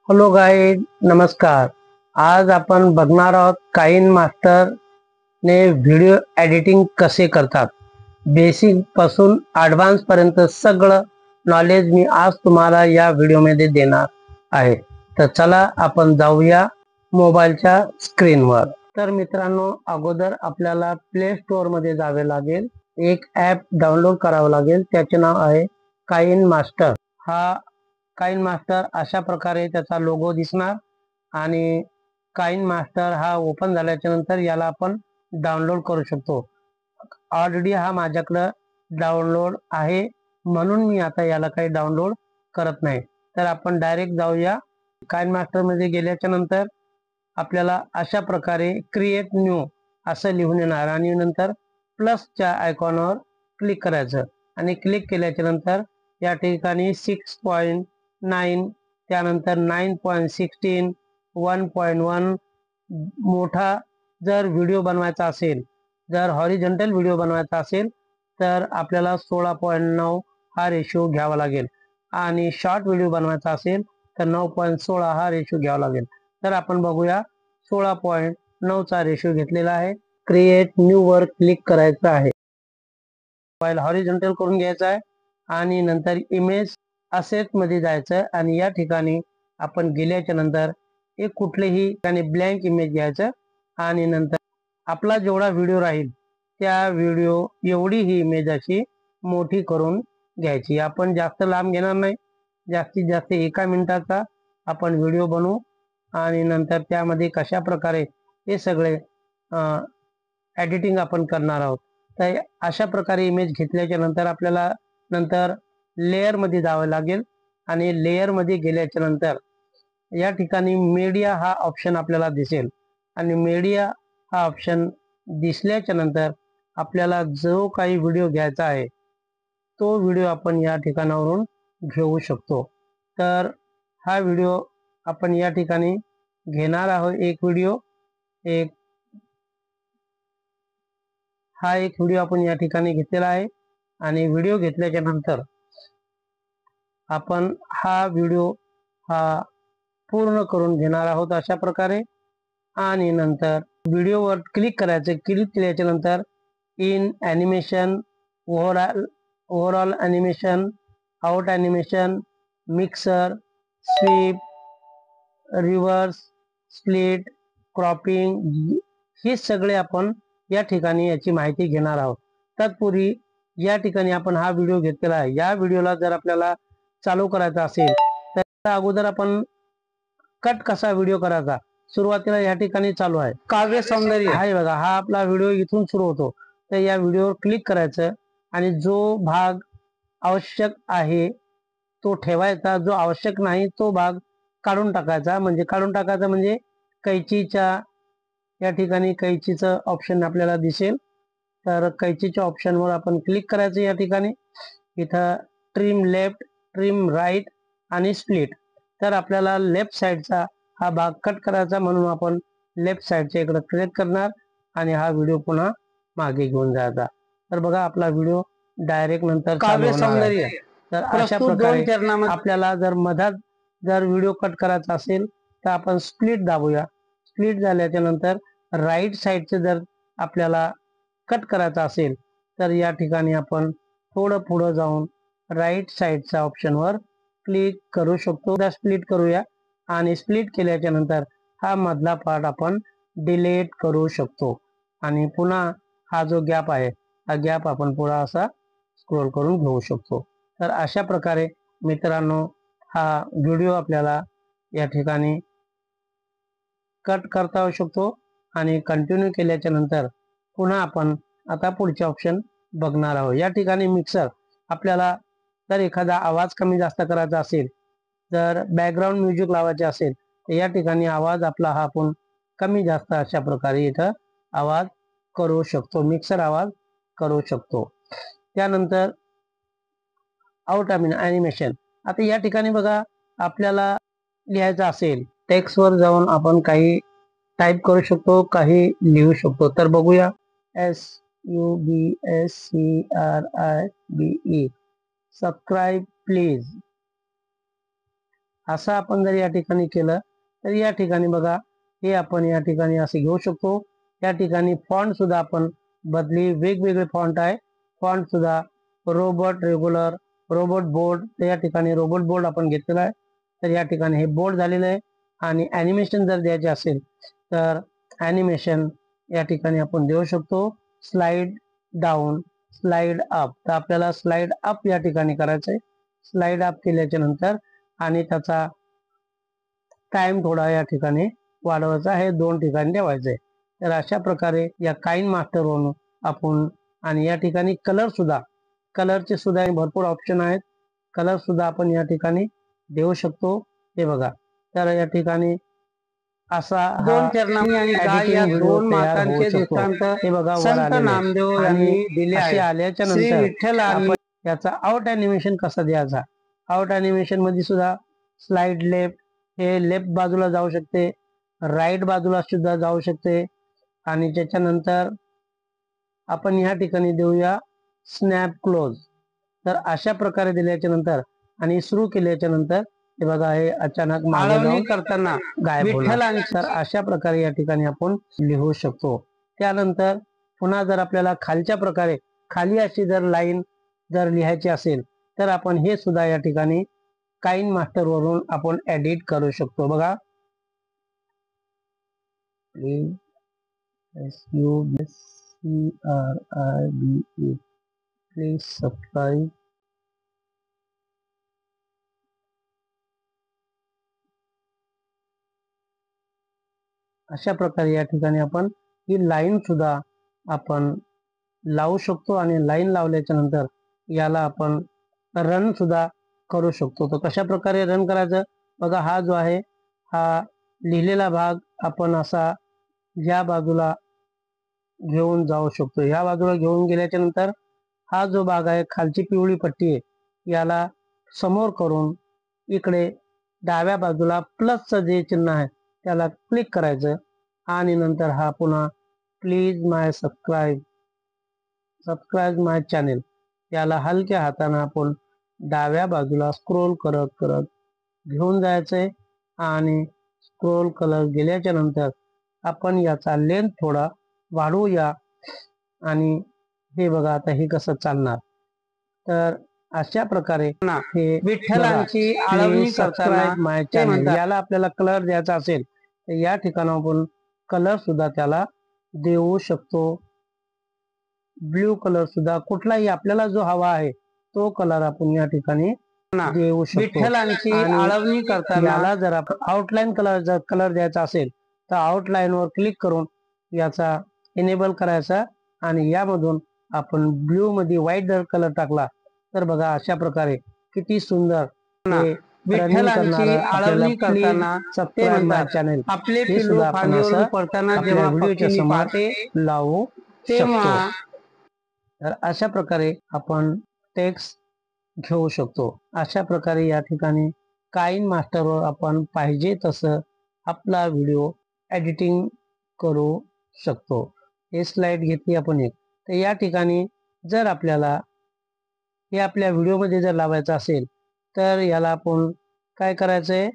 Hello guide, नमस्कार. आज आपण बघणार आहोत काइन मास्टर ने व्हिडिओ एडिटिंग कसे करतात. बेसिक पासून ॲडव्हान्स पर्यंत सगळं नॉलेज मी आज तुम्हाला या व्हिडिओमध्ये देणार आहे. तर चला आपण जाऊया मोबाईलच्या स्क्रीनवर. तर मित्रांनो, अगोदर आपल्याला प्ले स्टोअर मध्ये जावे लागेल. एक ॲप डाउनलोड करावं लागेल. त्याचे नाव आहे काइन मास्टर. हा काइन मास्टर अशा प्रकारे त्याचा लोगो दिसणार आणि काइन मास्टर हा ओपन झाल्याच्या नंतर याला आपण डाउनलोड करू शकतो. ऑलरेडी हा माझ्याकडे डाउनलोड आहे, म्हणून मी आता याला काही डाउनलोड करत नाही. तर आपण डायरेक्ट जाऊया. काइन मास्टर मध्ये गेल्याच्या नंतर आपल्याला अशा प्रकारे क्रिएट न्यू असं लिहून येणार आणि नंतर प्लसच्या आयकॉनवर क्लिक करायचं आणि क्लिक केल्याच्या नंतर या ठिकाणी 6.9 त्यानंतर 9.16 1.1 मोठा जर व्हिडिओ बनवायचा असेल, जर हॉरिझॉन्टल व्हिडिओ बनवायचा असेल तर आपल्याला 16.9 हा रेशो घ्यावा लागेल आणि शॉर्ट व्हिडिओ बनवायचा असेल तर 9.16 हा रेशो घ्यावा लागेल. तर आपण बघूया 16.9 चा रेशो घेतलेला आहे. क्रिएट न्यू वर क्लिक करायचं आहे. फाईल हॉरिझॉन्टल करून घ्यायचा आहे आणि नंतर इमेज असेट मध्ये जायचं आणि या ठिकाणी आपण गेल्याच्या नंतर एक कुठलेही ठिकाणी ब्लँक इमेज घ्यायचं आणि नंतर आपला जेवढा व्हिडिओ राहील त्या व्हिडिओ एवढी ही इमेज अशी मोठी करून घ्यायची. आपण जास्त लांब घेणार नाही. जास्तीत जास्त 1 मिनिटाचा आपण व्हिडिओ बनवू आणि नंतर त्यामध्ये कशा प्रकारे हे सगळे एडिटिंग आपण करणार आहोत. तर अशा प्रकारे इमेज घेतल्याच्या नंतर आपल्याला नंतर लेयर मध्ये जावं लागेल आणि लेयर मध्ये गेल्याच्या नंतर या ठिकाणी मीडिया हा ऑप्शन आपल्याला दिसेल आणि मीडिया हा ऑप्शन दिसल्याच्या नंतर आपल्याला जो काही व्हिडिओ घ्यायचा आहे तो व्हिडिओ आपण या ठिकाणावरून घेऊ शकतो. तर हा व्हिडिओ आपण या ठिकाणी घेणार आहोत. एक व्हिडिओ आपण या ठिकाणी घेतलेला आहे आणि व्हिडिओ घेतल्याच्या नंतर आपण हा व्हिडिओ पूर्ण करून घेणार आहोत अशा प्रकारे आणि नंतर व्हिडिओवर क्लिक करायचं. क्लिक केल्याच्या नंतर in animation, overall animation, out animation, mixer, sweep, reverse, split, cropping हे सगळे आपण या ठिकाणी याची माहिती घेणार आहोत. तत्पूर्वी या ठिकाणी आपण हा व्हिडिओ घेतलेला आहे. या व्हिडिओला जर आपल्याला चालू करायचा असेल तर अगोदर आपण कट कसा व्हिडिओ करायचा सुरुवातीला या ठिकाणी चालू आहे. काव्य सौंदर्य आहे बघा, हा आपला व्हिडिओ इथून सुरू होतो. तर या व्हिडिओवर क्लिक करायचं आणि जो भाग आवश्यक आहे तो ठेवायचा, जो आवश्यक नाही तो भाग काढून टाकायचा. म्हणजे कैचीच्या या ठिकाणी कैचीचं ऑप्शन आपल्याला दिसेल. तर कैचीच्या ऑप्शनवर आपण क्लिक करायचं. या ठिकाणी इथं ट्रिम लेफ्ट, ट्रिम राईट आणि स्प्लिट. तर आपल्याला लेफ्ट साईडचा हा भाग कट करायचा, म्हणून आपण लेफ्ट साईडच्या इकडे क्लिक करणार आणि हा व्हिडिओ पुन्हा मागे घेऊन जायचा. तर बघा आपला व्हिडिओ डायरेक्ट नंतर काव्य सौंदर्य. तर अशा प्रकारे आपल्याला जर मधात जर व्हिडिओ कट करायचा असेल तर आपण स्प्लिट दाबूया. स्प्लिट झाल्याच्या नंतर राईट साईडचे जर आपल्याला कट करायचा असेल तर या ठिकाणी आपण थोडं पुढे जाऊन राईट साईडच्या ऑप्शनवर क्लिक करू शकतो. स्प्लिट करूया आणि स्प्लिट केल्याच्या नंतर हा मधला पार्ट आपण डिलीट करू शकतो आणि पुन्हा हा जो गॅप आहे हा गॅप आपण पुढे असा स्क्रोल करून घेऊ शकतो. तर अशा प्रकारे मित्रांनो हा व्हिडिओ आपल्याला या ठिकाणी कट करता येऊ शकतो आणि कंटिन्यू केल्याच्या नंतर पुन्हा आपण आता पुढचे ऑप्शन बघणार आहोत. या ठिकाणी मिक्सर आपल्याला जर एखादा आवाज कमी जास्त करायचा असेल, जर बॅकग्राऊंड म्युझिक लावायचे असेल तर या ठिकाणी आवाज आपला हा आपण कमी जास्त अशा प्रकारे इथं आवाज करू शकतो. मिक्सर आवाज करू शकतो. त्यानंतर आउट ॲनिमेशन. आता या ठिकाणी बघा आपल्याला लिहायचं असेल टेक्स्टवर जाऊन आपण काही टाईप करू शकतो, काही लिहू शकतो. तर बघूया SUBSCRIBE सबस्क्राईब प्लीज असं आपण जर या ठिकाणी केलं तर या ठिकाणी बघा हे आपण या ठिकाणी असे घेऊ शकतो। या ठिकाणी फॉन्ट सुद्धा आपण बदली वेगवेगळे फॉन्ट आहे। फॉन्ट सुद्धा रोबोट रेग्युलर, रोबोट बोर्ड, या ठिकाणी रोबोट बोर्ड आपण घेतलेला आहे। तर या ठिकाणी हे बोर्ड झालेलं आहे। आणि ॲनिमेशन जर द्यायचे असेल तर ॲनिमेशन या ठिकाणी आपण देऊ शकतो स्लाइड डाऊन, स्लाइड अप। तर आपल्याला स्लाइड अप या ठिकाणी करायचंय। स्लाइड अप केल्याच्या नंतर आणि त्याचा टाइम थोडा या ठिकाणी वाढवायचा आहे, 2 ठिकाणी ठेवायचंय। तर अशा प्रकारे या काइन मास्टर वरून आपण आणि या ठिकाणी कलरचे सुद्धा भरपूर ऑप्शन आहेत। कलर सुद्धा आपण या ठिकाणी देऊ शकतो। हे बघा, तर या ठिकाणी असा 2 चरणांनी आणि गाय या 2 मातांचे दृष्टांत हे बघा वर संत आलेले नामदेव आणि यांनी दिले असे आहे। आल्याच्या श्री नंतर विठ्ठलांनी आपण याचा आउट ॲनिमेशन कसा द्यायचा, आउट ॲनिमेशन मध्ये सुद्धा स्लाइड लेफ्ट, हे लेफ्ट बाजूला जाऊ शकते, राईट बाजूला सुद्धा जाऊ शकते। आणि त्याच्यानंतर आपण या ठिकाणी देऊया स्नॅप क्लोज। तर अशा प्रकारे दिल्याच्या नंतर आणि सुरू केल्याच्या नंतर हे बघा हे अचानक मागे जाऊन करताना गायब होणार। विठ्ठलांची तर अशा प्रकारे या ठिकाणी आपण लिहू शकतो। त्यानंतर पुन्हा जर आपल्याला खालच्या प्रकारे खाली अशी जर लाईन जर लिहायची असेल तर आपण हे सुद्धा या ठिकाणी काइन मास्टर वरून आपण एडिट करू शकतो। बघा प्लीज सबस्क्राईब। अशा प्रकारे या ठिकाणी आपण ही लाईन सुद्धा आपण लावू शकतो आणि लाईन लावल्याच्या नंतर याला आपण रन सुद्धा करू शकतो। तर कशा प्रकारे रन करायचं बघा, हा जो आहे हा लिहिलेला भाग आपण असा या बाजूला घेऊन जाऊ शकतो। या बाजूला घेऊन गेल्याच्या नंतर हा जो भाग आहे खालची पिवळी पट्टी आहे याला समोर करून इकडे डाव्या बाजूला प्लसचं जे चिन्ह आहे त्याला क्लिक करायचं आणि नंतर हा पुन्हा please my subscribe my channel याला हलक्या हाताने आपण डाव्या बाजूला स्क्रोल करत करत घेऊन जायचंय। आणि स्क्रोल करत गेल्याच्या नंतर आपण याचा लेंथ थोडा वाढवूया आणि हे बघा आता हे कसं चालणार। तर अशा प्रकारे हे विठ्ठलांची आळवणी करताना माय चॅनल याला आपल्याला कलर द्यायचा असेल तर या ठिकाणी आपण कलर सुद्धा त्याला देऊ शकतो। ब्ल्यू कलर सुद्धा कुठलाही आपल्याला जो हवा आहे तो कलर आपण या ठिकाणी देऊ शकतो। विठ्ठलांची आळवणी करताना याला जर आपण आउटलाईन कलर द्यायचा असेल तर आउटलाईन वर क्लिक करून याचा इनेबल करायचा आणि यामधून आपण ब्ल्यू मध्ये व्हाईट जर कलर टाकला तर बघा अशा प्रकारे किती सुंदर विठ्ठलांची आळवणी करताना ते म्हणतात चॅनल आपले हे पिल्लू सुद्धा आपण फांदीवरून असं पडताना आपल्या जेव्हा व्हिडिओच्या पक्षींनी समोर पाहते लावू तेव्हा शकतो। तर अशा प्रकारे आपण टेक्स्ट घेऊ शकतो। अशा प्रकारे या ठिकाणी काइन मास्टरवर आपण पाहिजे तसं आपला व्हिडिओ एडिटिंग करू शकतो। हे स्लाइड घेतली आपण एक, तर या ठिकाणी जर आपल्याला हे आपल्या व्हिडिओमध्ये जर लावायचं असेल तर याला आपण काय करायचंय,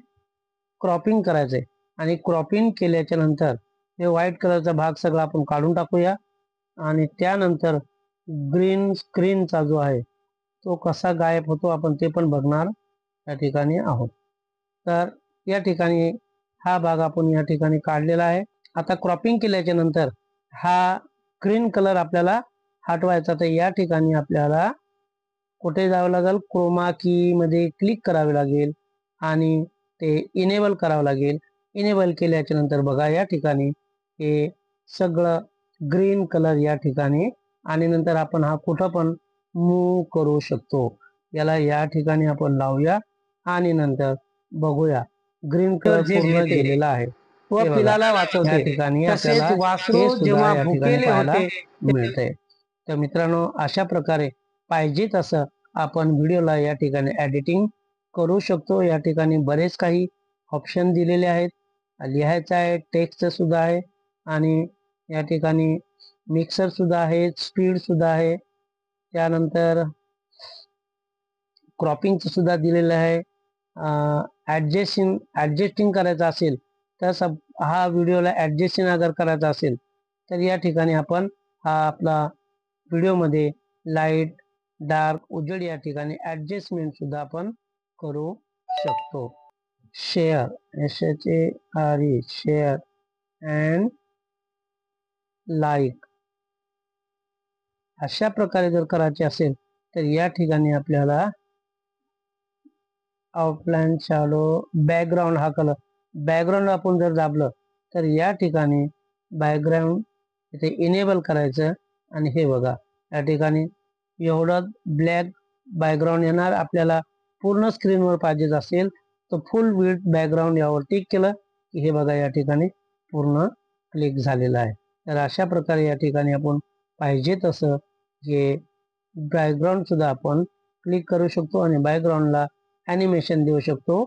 क्रॉपिंग करायचंय। आणि क्रॉपिंग केल्याच्या नंतर हे व्हाईट कलरचा भाग सगळा आपण काढून टाकूया आणि त्यानंतर ग्रीन स्क्रीनचा जो आहे तो कसा गायब होतो आपण ते पण बघणार या ठिकाणी आहोत। तर या ठिकाणी हा भाग आपण या ठिकाणी काढलेला आहे। आता क्रॉपिंग केल्याच्या नंतर हा ग्रीन कलर आपल्याला हटवायचा, तर या ठिकाणी आपल्याला कुठे जावं लागेल, क्रोमा की मध्ये क्लिक करावे लागेल आणि ते इनेबल करावं लागेल। इनेबल केल्याच्या नंतर बघा या ठिकाणी हे सगळं ग्रीन कलर या ठिकाणी आणि नंतर आपण हा कुठं पण मूव करू शकतो। याला या ठिकाणी आपण लावूया आणि नंतर बघूया ग्रीन कलर पूर्ण गेलेला आहे व पिलाला वाचवते। या ठिकाणी तसेच आपल्याला वासरू हे सुद्धा जेव्हा या ठिकाणी भुकेले पाहायला होते मिळतंय। तर मित्रांनो अशा प्रकारे पाहिजे तसं आपण व्हिडिओला या ठिकाणी एडिटिंग करू शकतो। या ठिकाणी बरेच काही ऑप्शन दिलेले आहेत, लिहायचं आहे, टेक्स्ट सुद्धा आहे आणि या ठिकाणी मिक्सर सुद्धा आहे, स्पीड सुद्धा आहे, त्यानंतर क्रॉपिंगचं सुद्धा दिलेलं आहे ऍडजस्टिंग करायचं असेल तर हा व्हिडिओला ऍडजस्टिंग अगर करायचा असेल तर या ठिकाणी आपण हा आपला व्हिडिओमध्ये लाईट डार्क उजेड या ठिकाणी ऍडजस्टमेंट सुद्धा आपण करू शकतो. Share SHARE share and like अशा प्रकारे जर करायचे असेल तर या ठिकाणी आपल्याला आउटलाईन शॅडो बॅकग्राऊंड हा कलर बॅकग्राऊंड आपण जर दाबलं तर या ठिकाणी बॅकग्राऊंड इथे इनेबल करायचं आणि हे बघा या ठिकाणी एवढं ब्लॅक बॅकग्राऊंड येणार. आपल्याला पूर्ण स्क्रीनवर पाहिजे असेल तर फुल विड्थ बॅकग्राऊंड यावर टिक केलं की हे बघा या ठिकाणी पूर्ण क्लिक झालेलं आहे. तर अशा प्रकारे या ठिकाणी आपण पाहिजे तसं हे बॅकग्राऊंड सुद्धा आपण क्लिक करू शकतो आणि बॅकग्राऊंडला ॲनिमेशन देऊ शकतो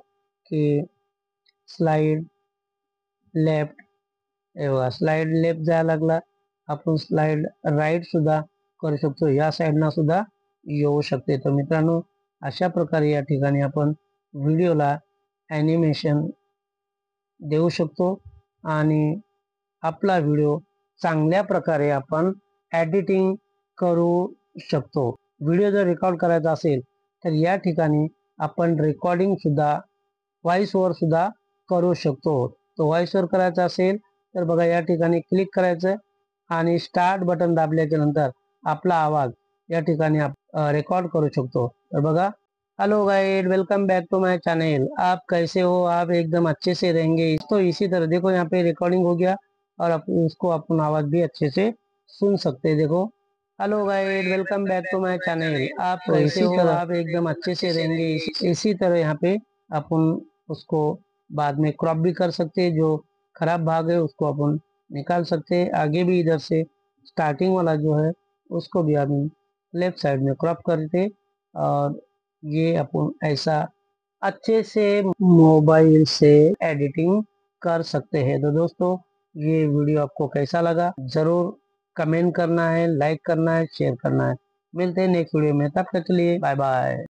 की स्लाइड लेफ्ट स्लाइड लेफ्ट जायला लागला आपण स्लाइड राईट सुद्धा करू शकतो. या साईडना सुद्धा येऊ शकते. तर मित्रांनो अशा प्रकारे या ठिकाणी आपण व्हिडिओला ॲनिमेशन देऊ शकतो आणि आपला व्हिडिओ चांगल्या प्रकारे आपण एडिटिंग करू शकतो. व्हिडिओ जर रेकॉर्ड करायचा असेल तर या ठिकाणी आपण रेकॉर्डिंग सुद्धा व्हॉइस ओव्हर सुद्धा करू शकतो. तो व्हॉइस ओव्हर करायचा असेल तर बघा या ठिकाणी क्लिक करायचं आणि स्टार्ट बटन दाबल्याच्या नंतर आपला आवाज या ठिकाणी रेकॉर्ड करू शकतो. तर बघा hello guide welcome back to my channel, आप कैसे हो, आप एकदम अच्छे से रहेंगे. तो इसी तरह देखो यहाँ पे रिकॉर्डिंग हो गया और इसको अपन आवाज भी अच्छे से सुन सकते हैं. देखो hello guide welcome back to my channel, आप कैसे हो, आप एकदम अच्छे से रहेंगे. इसी तरह यहाँ पे अपन उसको बाद में क्रॉप भी कर सकते हैं. जो खराब भाग है उसको अपन निकाल सकते हैं. आगे भी इधर से स्टार्टिंग वाला जो है उसको भी हम लेफ्ट साइड में क्रॉप करते और ये अपन ऐसा अच्छे से मोबाइल से एडिटिंग कर सकते हैं. तो दोस्तों ये वीडियो आपको कैसा लगा जरूर कमेंट करना है, लाइक करना है, शेयर करना है. मिलते हैं नेक्स्ट वीडियो में, तब तक के लिए बाय बाय.